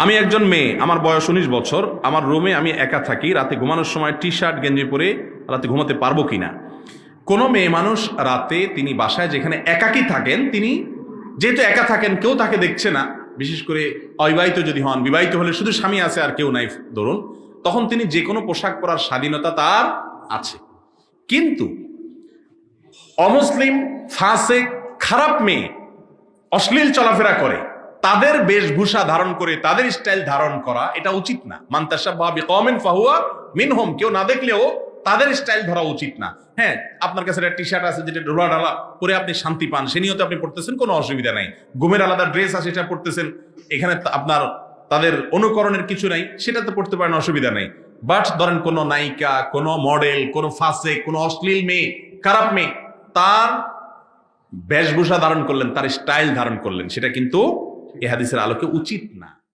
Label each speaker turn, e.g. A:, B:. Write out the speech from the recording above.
A: আমি একজন মেয়ে, আমার বয়স 19 বছর, আমার রুমে আমি একা থাকি, রাতে ঘুমানোর সময় টি শার্ট গেঞ্জি পরে রাতে ঘুমাতে পারবো কিনা? কোনো মেয়ে মানুষ রাতে তিনি বাসায় যেখানে একাকী থাকেন, তিনি যেহেতু একা থাকেন, কেউ তাকে দেখছে না, বিশেষ করে অবিবাহিত যদি হন, বিবাহিত হলে শুধু স্বামী আছে আর কেউ নাই ধরুন, তখন তিনি যে কোনো পোশাক পরার স্বাধীনতা তার আছে। কিন্তু অমুসলিম, ফাসিক, খারাপ মেয়ে, অশ্লীল চলাফেরা করে, তাদের বেশভূষা ধারণ করে তাদের স্টাইল ধারণ করা এটা উচিত না। মান তাশাব্বাহা বিকওমিন ফাহুয়া মিনহুম, কেউ না দেখলেও তাদের স্টাইল ধরা উচিত না। হ্যাঁ, আপনার কাছে একটা টি শার্ট আছে যেটা ডোলা ডালা পরে আপনি শান্তি পান, সে নিয়তে আপনি পড়তেছেন, কোনো অসুবিধা নাই। ঘুমের আলাদা ড্রেস আছে, সেটা পড়তেছেন, এখানে আপনার তাদের অনুকরণের কিছু নাই, সেটাতে পড়তে পারেন, অসুবিধা নেই। বাট ধরেন কোনো নায়িকা, কোনো মডেল, কোনো ফাসিক, কোনো অশ্লীল মেয়ে, খারাপ মেয়ে, তার বেশভূষা ধারণ করলেন, তার স্টাইল ধারণ করলেন, সেটা কিন্তু এ হাদিসের আলোকে উচিত না।